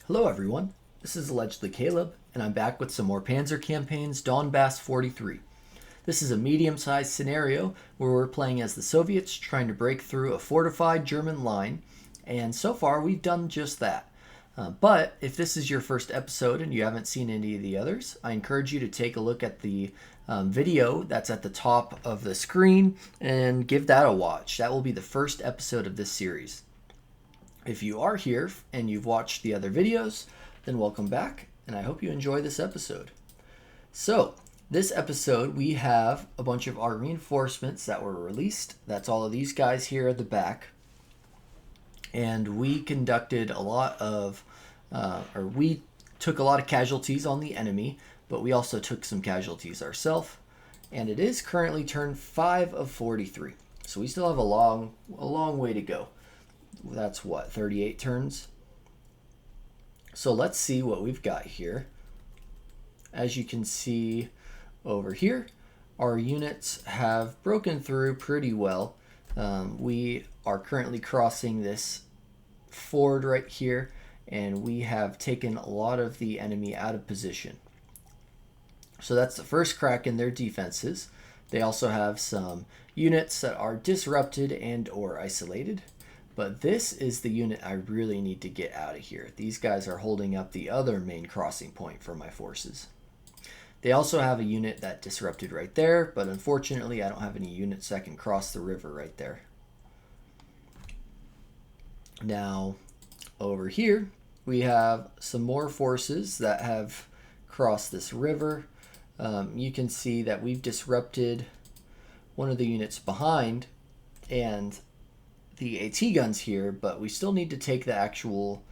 Hello everyone, this is allegedly Caleb, and I'm back with some more Panzer Campaigns Donbas 43. This is a medium-sized scenario where we're playing as the Soviets trying to break through a fortified German line, and so far we've done just that. But if this is your first episode and you haven't seen any of the others, I encourage you to take a look at the video that's at the top of the screen and give that a watch. That will be the first episode of this series. If you are here and you've watched the other videos, then welcome back, and I hope you enjoy this episode. So, this episode we have a bunch of our reinforcements that were released. That's all of these guys here at the back. And we conducted a lot of, we took a lot of casualties on the enemy, but we also took some casualties ourselves. And it is currently turn 5 of 43. So we still have a long way to go. That's what, 38 turns? So let's see what we've got here. As you can see over here, our units have broken through pretty well. We are currently crossing this ford right here, and we have taken a lot of the enemy out of position. So that's the first crack in their defenses. They also have some units that are disrupted and or isolated. But this is the unit I really need to get out of here. These guys are holding up the other main crossing point for my forces. They also have a unit that disrupted right there, but unfortunately I don't have any units that can cross the river right there. Now, over here, we have some more forces that have crossed this river. You can see that we've disrupted one of the units behind, and the AT guns here, but we still need to take the actual,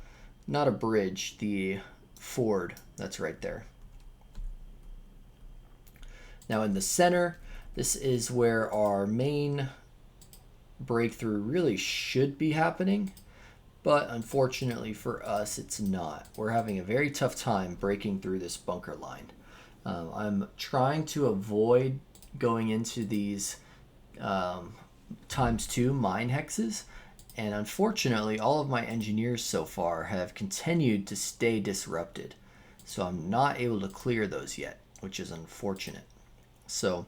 not a bridge, the ford that's right there. Now in the center, this is where our main breakthrough really should be happening, but unfortunately for us, it's not. We're having a very tough time breaking through this bunker line. I'm trying to avoid going into these ×2 mine hexes, and unfortunately all of my engineers so far have continued to stay disrupted, so I'm not able to clear those yet, which is unfortunate. So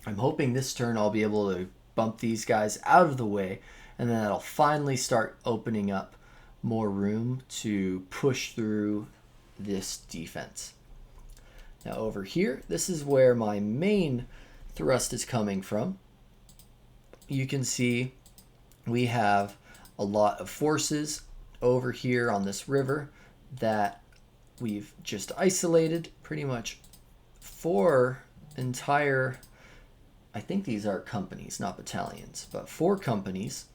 I'm hoping this turn I'll be able to bump these guys out of the way, and then that'll finally start opening up more room to push through this defense. Now over here, this is where my main thrust is coming from. You can see we have a lot of forces over here on this river that we've just isolated. Pretty much 4 entire, I think these are companies, not battalions, but 4 companies.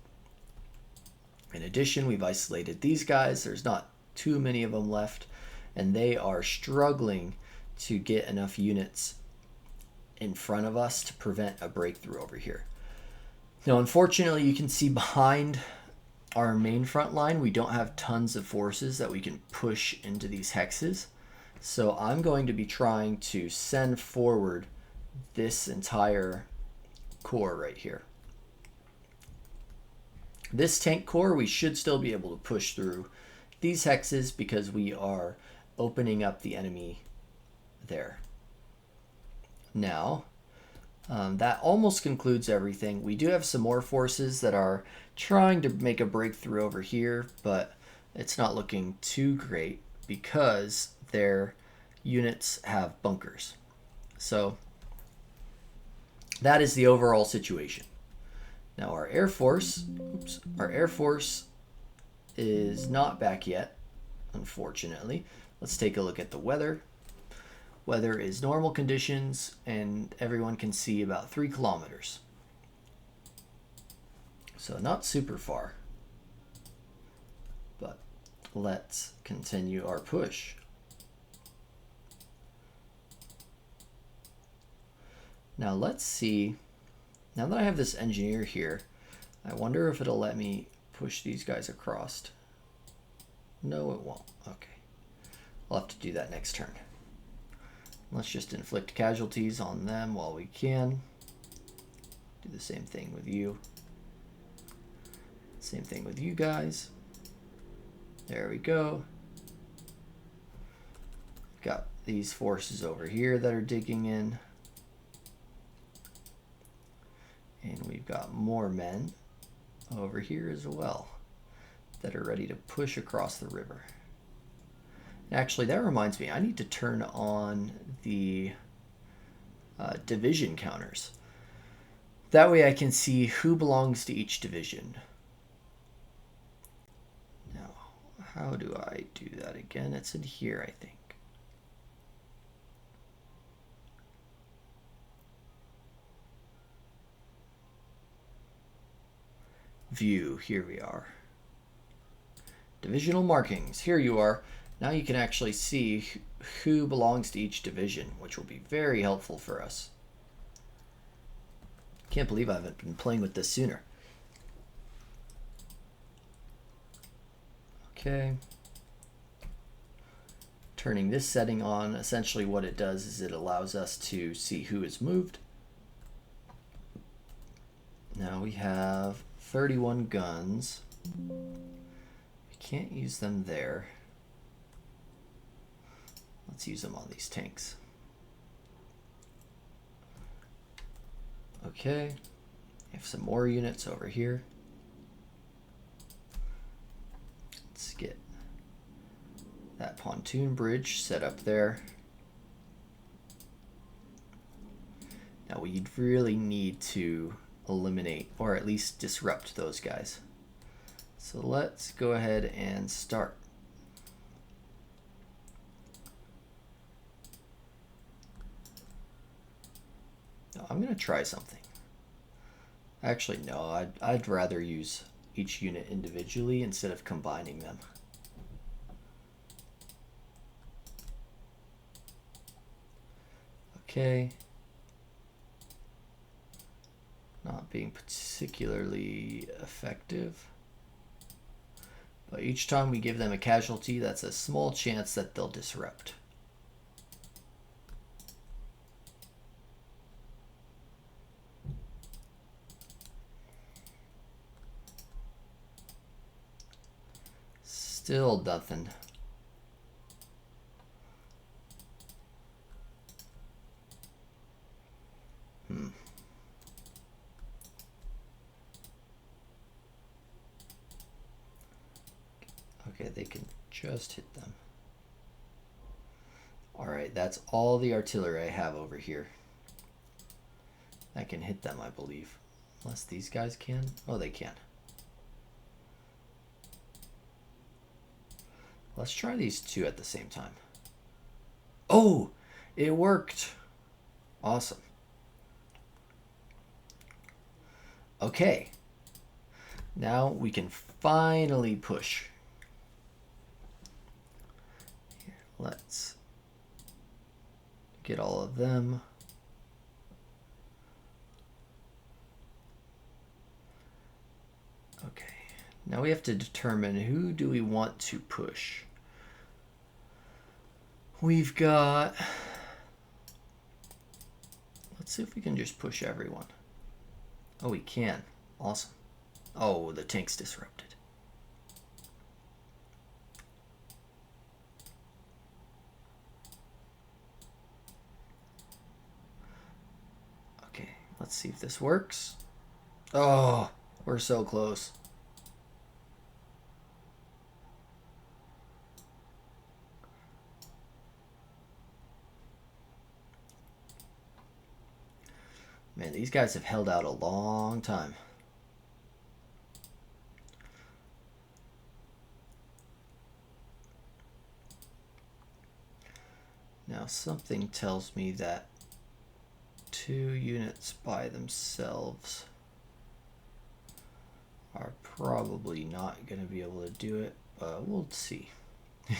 In addition, we've isolated these guys. There's not too many of them left, and they are struggling to get enough units in front of us to prevent a breakthrough over here. Now, unfortunately, you can see behind our main front line, we don't have tons of forces that we can push into these hexes. So I'm going to be trying to send forward this entire core right here. This tank core, we should still be able to push through these hexes because we are opening up the enemy there. Now, that almost concludes everything. We do have some more forces that are trying to make a breakthrough over here, but it's not looking too great because their units have bunkers. So that is the overall situation. Now our Air Force is not back yet, unfortunately. Let's take a look at the weather. Weather is normal conditions, and everyone can see about 3 kilometers. So not super far. But let's continue our push. Now let's see. Now that I have this engineer here, I wonder if it'll let me push these guys across. No, it won't. Okay. I'll have to do that next turn. Let's just inflict casualties on them while we can. Do the same thing with you. Same thing with you guys. There we go. Got these forces over here that are digging in. And we've got more men over here as well that are ready to push across the river. Actually, that reminds me, I need to turn on the division counters. That way I can see who belongs to each division. Now, how do I do that again? It's in here, I think. View, here we are. Divisional markings, here you are. Now you can actually see who belongs to each division, which will be very helpful for us. Can't believe I haven't been playing with this sooner. Okay. Turning this setting on, essentially what it does is it allows us to see who is moved. Now we have 31 guns. We can't use them there. Let's use them on these tanks. Okay, we have some more units over here. Let's get that pontoon bridge set up there. Now we'd really need to eliminate or at least disrupt those guys. So let's go ahead and start. I'm going to try something. Actually, no, I'd rather use each unit individually instead of combining them. Okay. Not being particularly effective. But each time we give them a casualty, that's a small chance that they'll disrupt. Still nothing. Okay, they can just hit them. Alright, that's all the artillery I have over here. I can hit them, I believe. Unless these guys can. Oh, they can. Let's try these two at the same time. Oh, it worked. Awesome. Okay. Now we can finally push. Here, let's get all of them. Okay. Now we have to determine who do we want to push. We've got, let's see if we can just push everyone. Oh, we can. Awesome. Oh, the tank's disrupted. Okay, let's see if this works. Oh, we're so close. Man, these guys have held out a long time. Now something tells me that 2 units by themselves are probably not going to be able to do it, but we'll see. This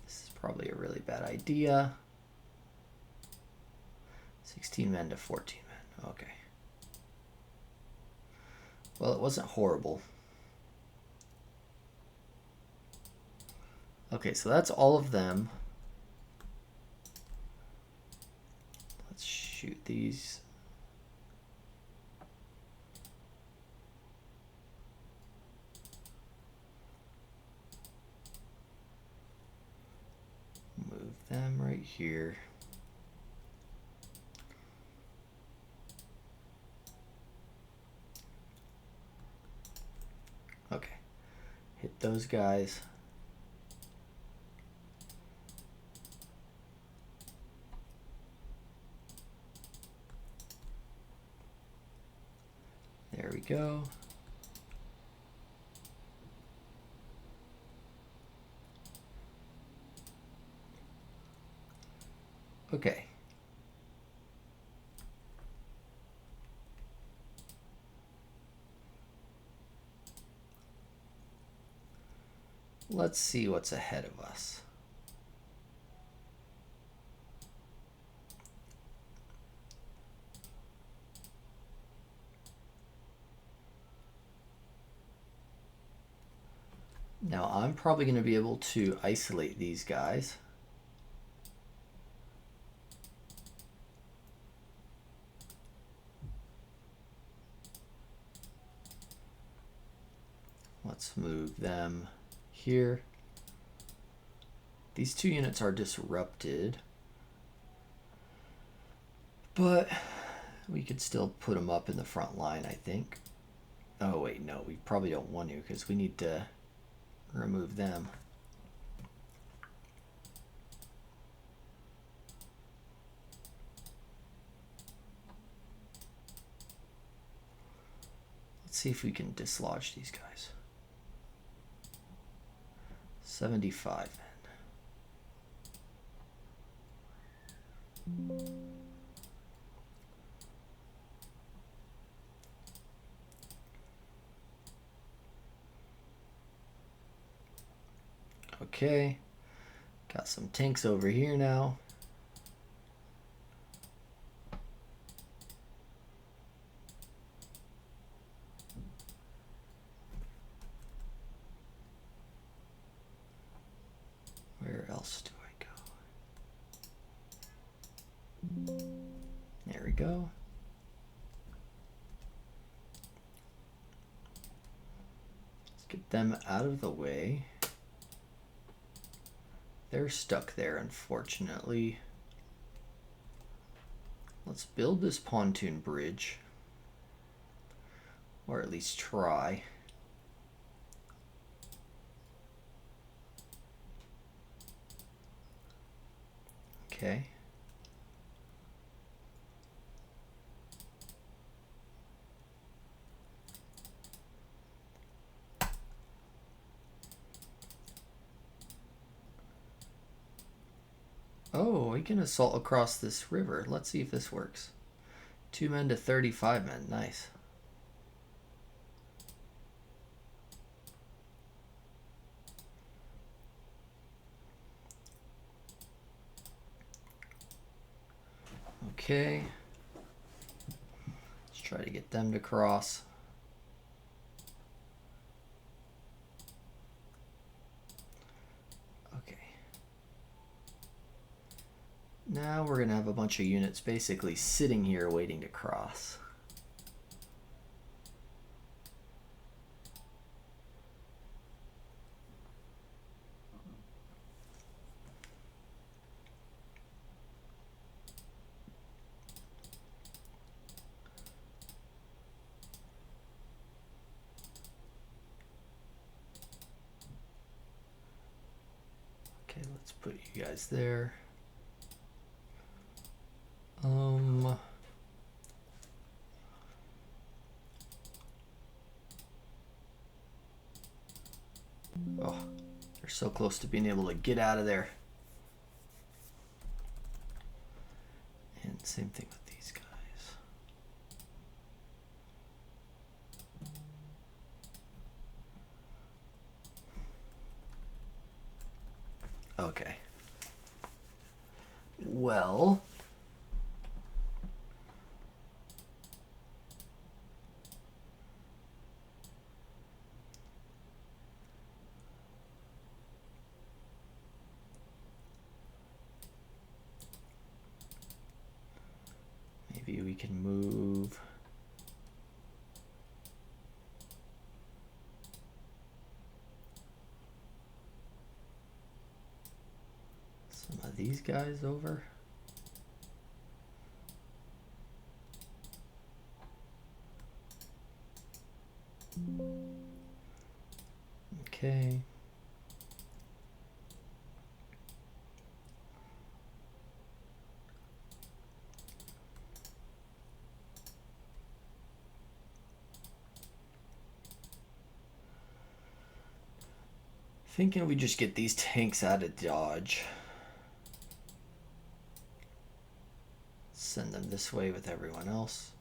is probably a really bad idea. 16 men to 14 men. Okay. Well, it wasn't horrible. Okay, so that's all of them. Let's shoot these. them right here. Okay, hit those guys. There we go. Okay. Let's see what's ahead of us. Now I'm probably going to be able to isolate these guys. Let's move them here. These two units are disrupted, but we could still put them up in the front line, I think. Oh wait, no, we probably don't want to because we need to remove them. Let's see if we can dislodge these guys. 75 men. Okay, got some tanks over here now. Where else do I go? There we go. Let's get them out of the way. They're stuck there, unfortunately. Let's build this pontoon bridge, or at least try. Okay. Oh, we can assault across this river. Let's see if this works. 2 men to 35 men. Nice. Okay. Let's try to get them to cross. Now we're going to have a bunch of units basically sitting here waiting to cross. Okay, let's put you guys there. Oh, they're so close to being able to get out of there. And same thing with these guys. Okay. Well, maybe we can move some of these guys over. Okay. Thinking we just get these tanks out of dodge. Send them this way with everyone else.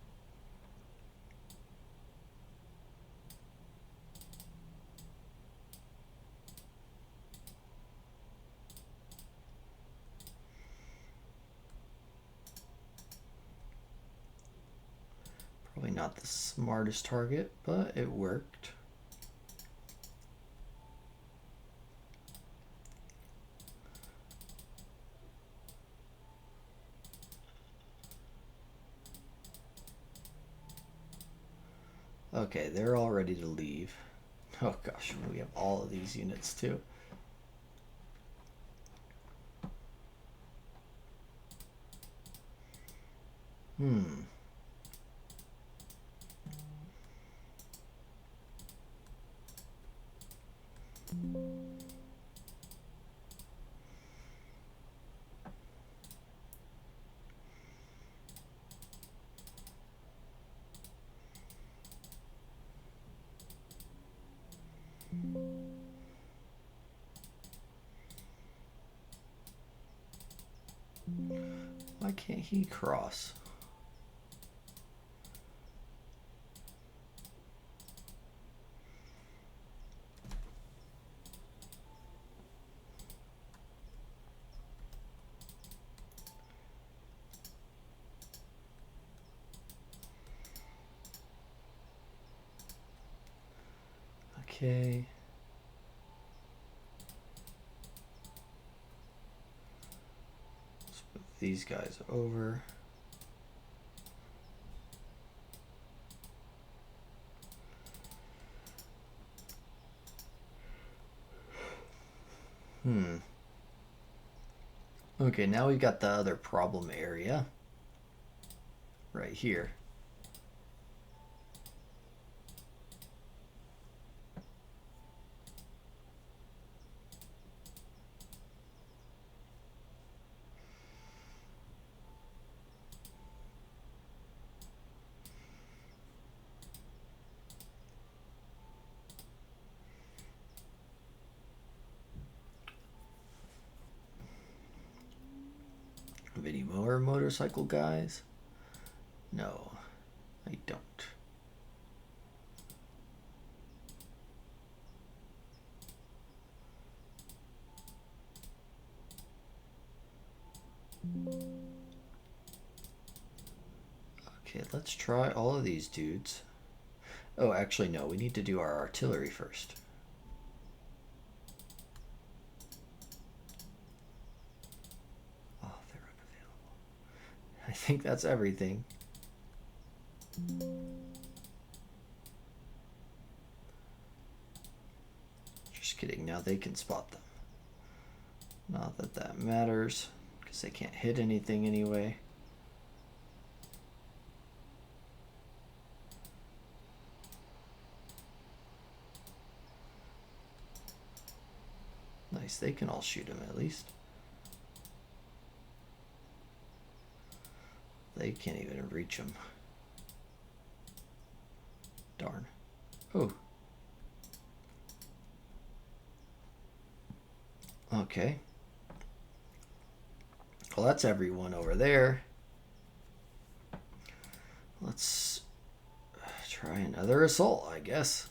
Probably not the smartest target, but it worked. Okay, they're all ready to leave. Oh gosh, we have all of these units too. Why can't he cross? Okay. Let's move these guys over. Okay, now we've got the other problem area right here. Have any more motorcycle guys? No, I don't. Okay, let's try all of these dudes. Oh, actually, no, we need to do our artillery first. Oh, they're unavailable. I think that's everything. Just kidding, now they can spot them. Not that that matters, because they can't hit anything anyway. Nice, they can all shoot him at least. They can't even reach him. Darn. Oh. Okay. Well, that's everyone over there. Let's try another assault, I guess.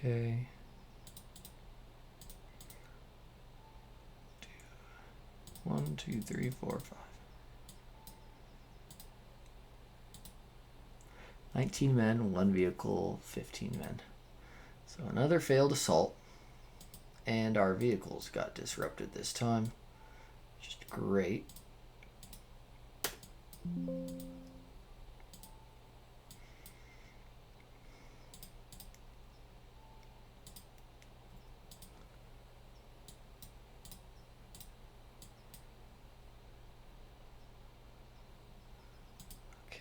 Okay. 1, 2, 3, 4, 5. 19 men, 1 vehicle, 15 men. So another failed assault. And our vehicles got disrupted this time. Just great.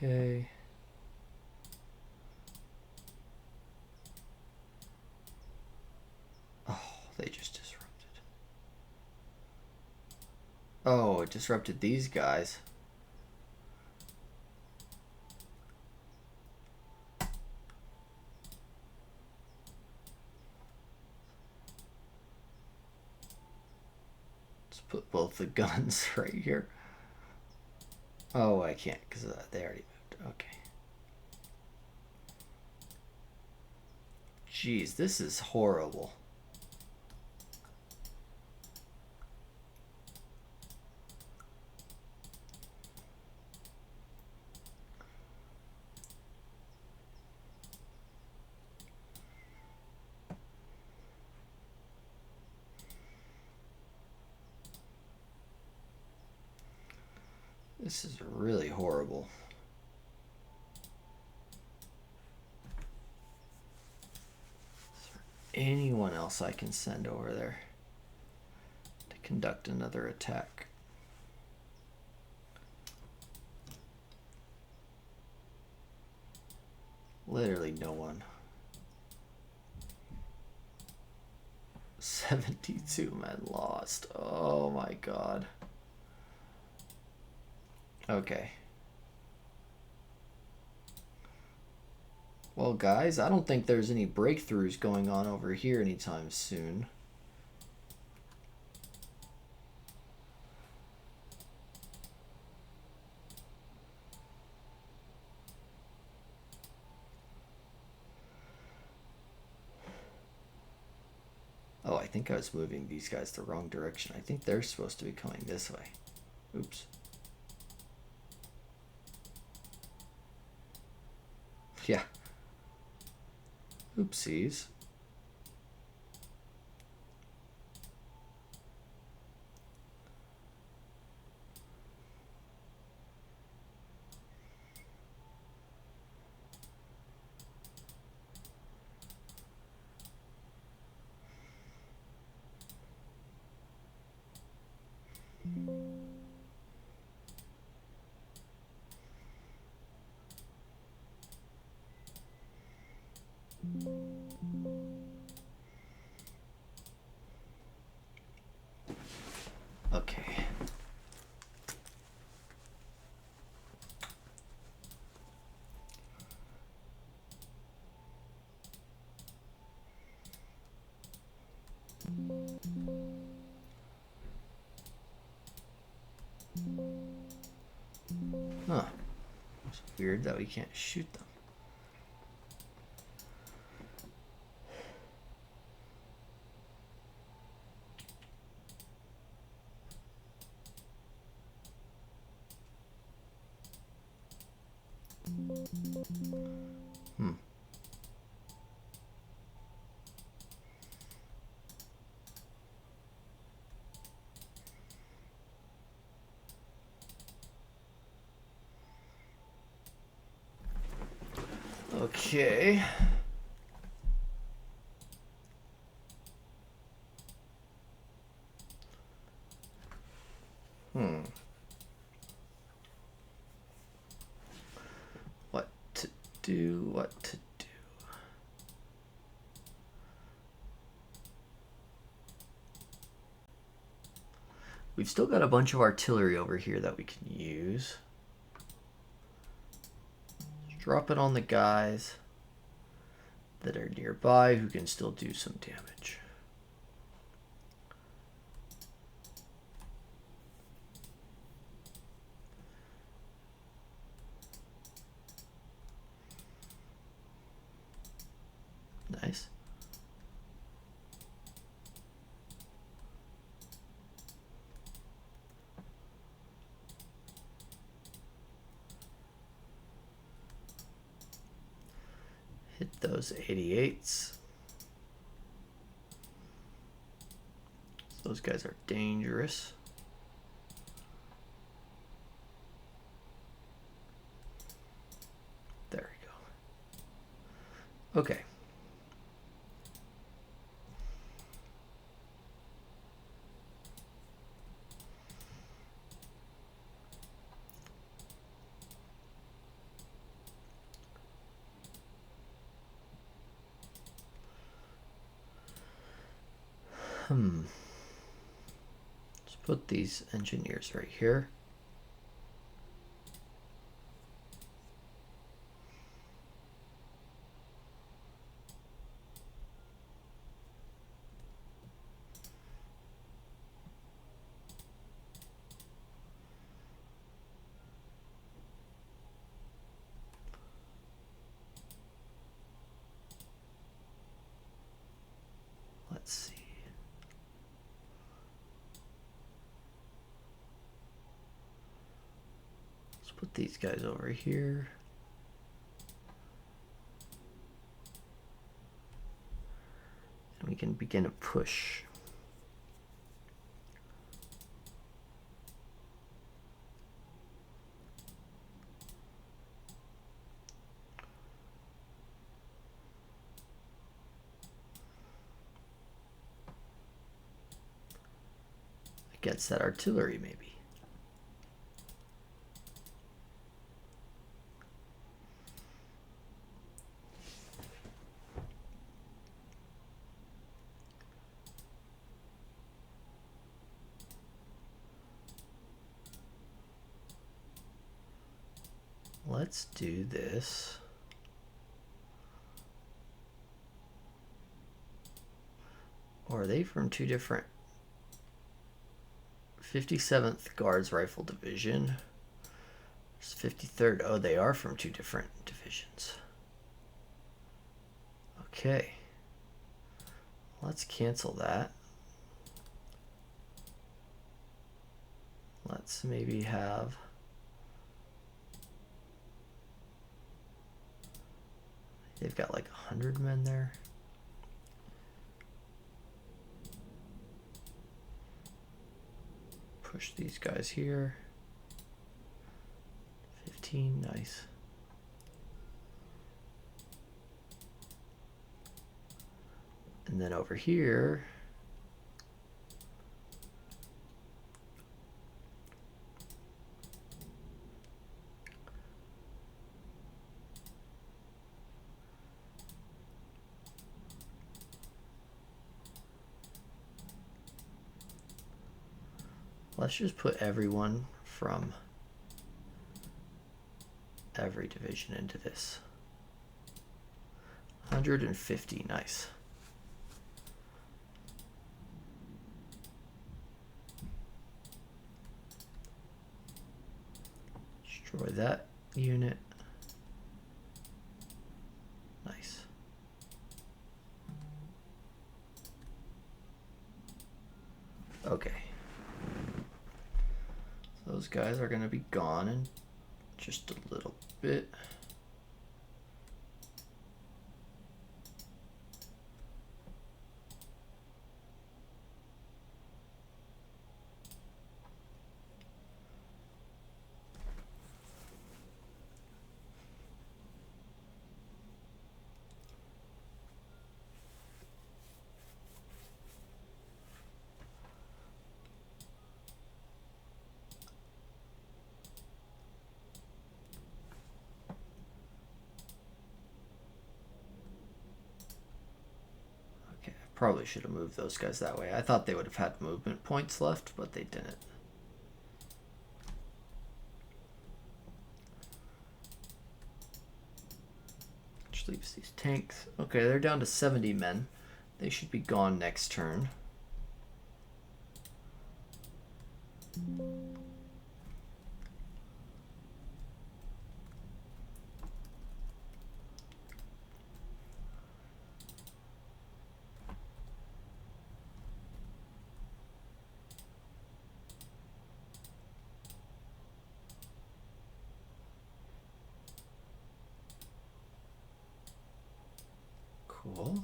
Okay. Oh, they just disrupted. Oh, it disrupted these guys. Let's put both the guns right here. Oh, I can't because they already moved. Okay. Jeez, this is horrible. This is really horrible. Is there anyone else I can send over there to conduct another attack? Literally no one. 72 men lost. Oh my god. Okay. Well, guys, I don't think there's any breakthroughs going on over here anytime soon. Oh, I think I was moving these guys the wrong direction. I think they're supposed to be coming this way. Oops. Yeah. Oopsies. Okay. Huh. It's weird that we can't shoot them. Hmm. Okay. What to do, what to do. We've still got a bunch of artillery over here that we can use. Just drop it on the guys that are nearby who can still do some damage. Nice. Hit those 88s. Those guys are dangerous. There we go. Okay. Let's put these engineers right here. Let's see. Let's put these guys over here. And we can begin a push. Against that artillery, maybe. Let's do this. Or are they from two different? 57th Guards Rifle Division. There's 53rd. Oh, they are from two different divisions. Okay. Let's cancel that. Let's maybe have... They've got like 100 men there. Push these guys here. 15, nice. And then over here, let's just put everyone from every division into this. 150, nice. Destroy that unit. Nice. Okay. Those guys are going to be gone in just a little bit. Probably should have moved those guys that way. I thought they would have had movement points left, but they didn't. Which leaves these tanks. Okay, they're down to 70 men. They should be gone next turn. Cool.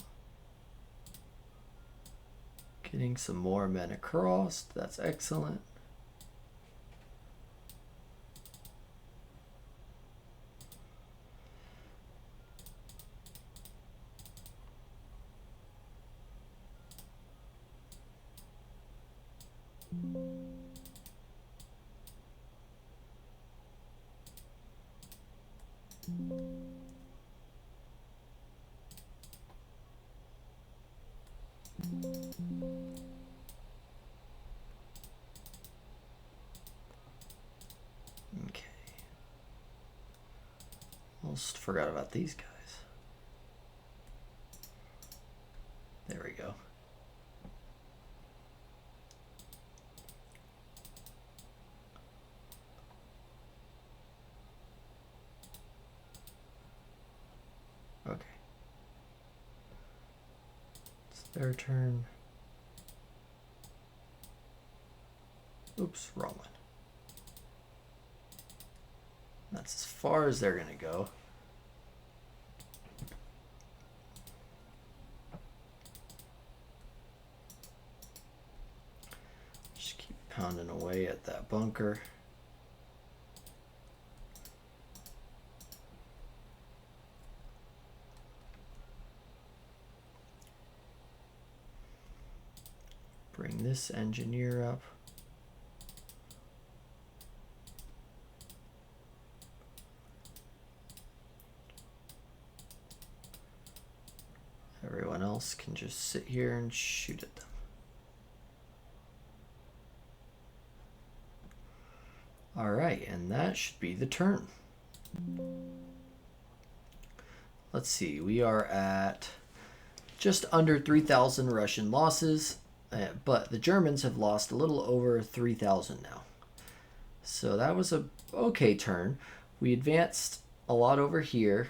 Getting some more men across. That's excellent. Okay. Almost forgot about these guys. There we go. Okay. It's their turn. Oops, wrong one. That's as far as they're going to go. Just keep pounding away at that bunker. Bring this engineer up. Everyone else can just sit here and shoot at them. All right, and that should be the turn. Let's see, we are at just under 3,000 Russian losses, but the Germans have lost a little over 3,000 now. So that was a okay turn. We advanced a lot over here.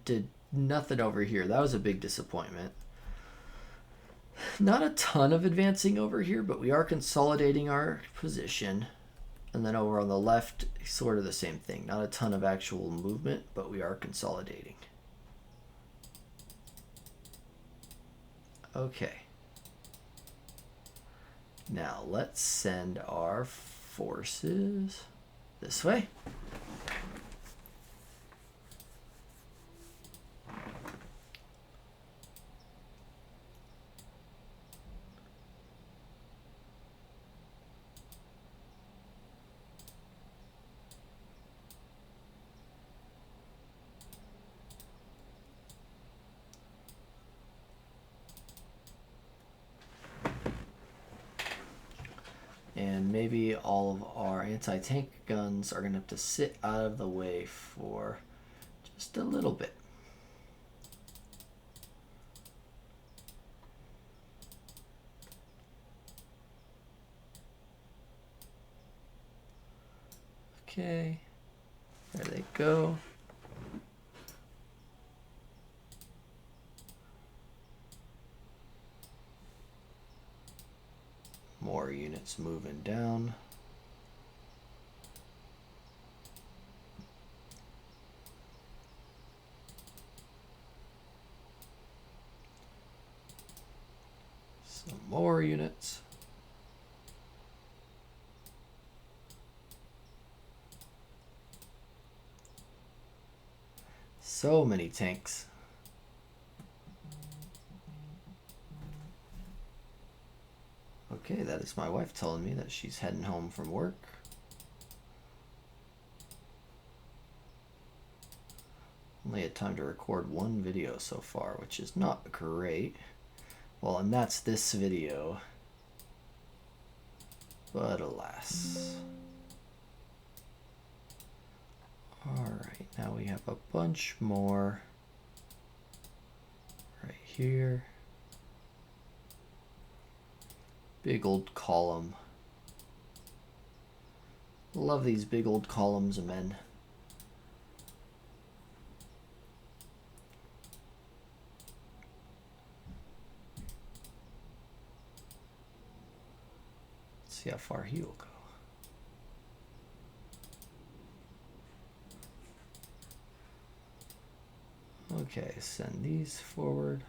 Did nothing over here. That was a big disappointment. Not a ton of advancing over here, but we are consolidating our position. And then over on the left, sort of the same thing. Not a ton of actual movement, but we are consolidating. Okay. Now let's send our forces this way. And maybe all of our anti-tank guns are going to have to sit out of the way for just a little bit. Okay, there they go. More units moving down. Some more units. So many tanks. Okay, that is my wife telling me that she's heading home from work. Only had time to record one video so far, which is not great. Well, and that's this video. But alas. Alright, now we have a bunch more right here. Big old column. Love these big old columns of men. Let's see how far he will go. Okay, send these forward.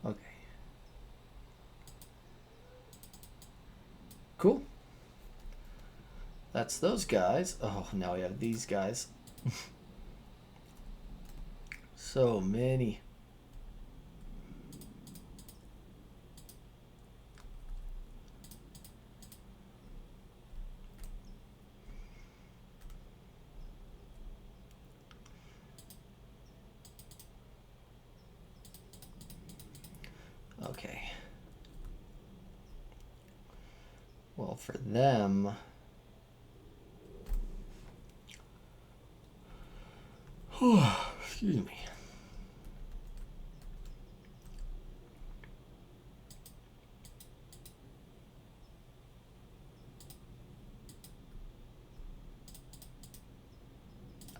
Okay. Cool. That's those guys. Oh, now we have these guys. So many. Okay. Well, for them... Excuse me.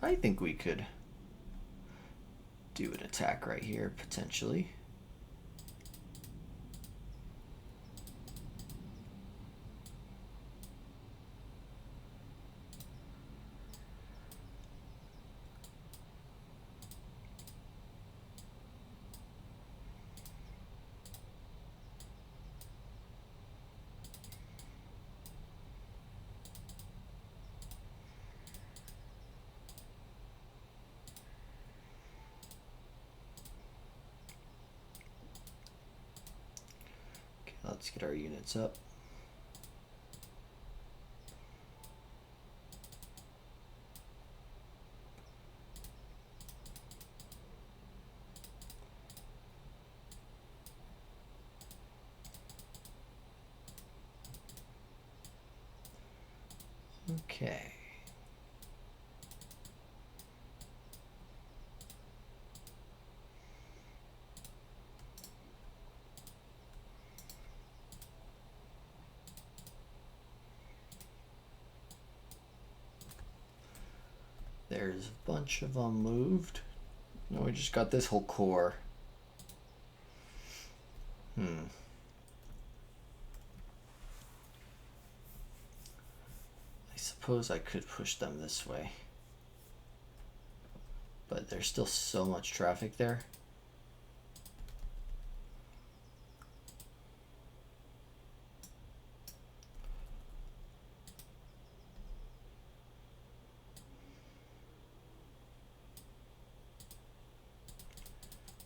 I think we could do an attack right here, potentially. Let's get our units up. Okay. There's a bunch of them moved. No, we just got this whole core. I suppose I could push them this way. But there's still so much traffic there.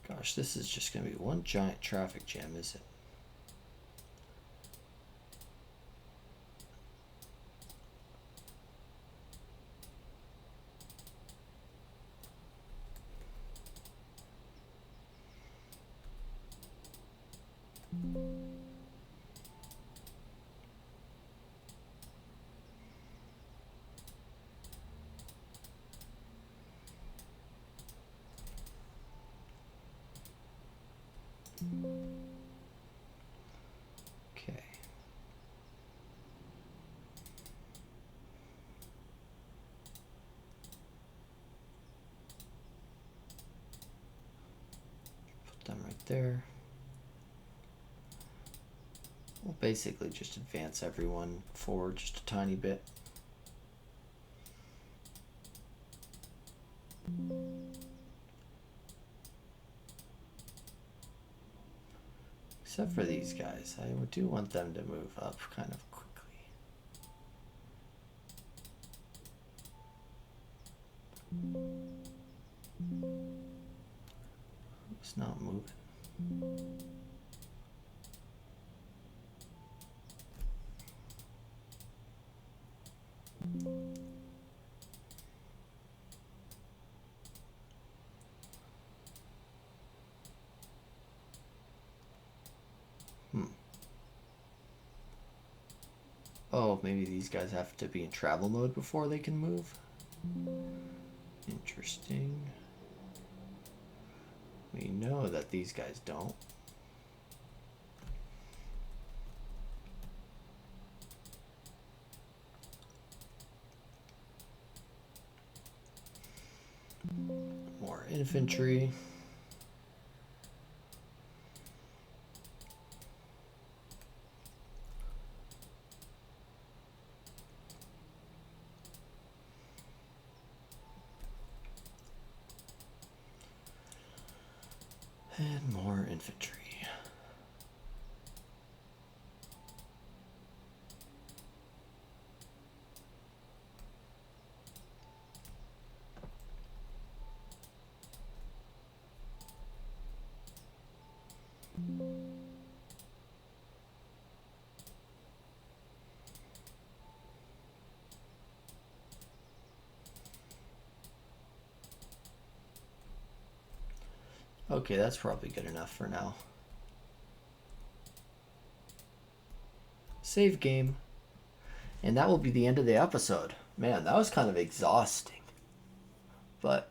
Gosh, this is just going to be one giant traffic jam, is it? Okay. Put them right there. We'll basically just advance everyone forward just a tiny bit. Except for these guys. I do want them to move up kind of quickly. It's not moving. Oh, maybe these guys have to be in travel mode before they can move. Interesting. We know that these guys don't. infantry. And more infantry. Okay, that's probably good enough for now. Save game. And that will be the end of the episode. Man, that was kind of exhausting. But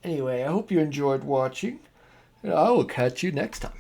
anyway, I hope you enjoyed watching. And I will catch you next time.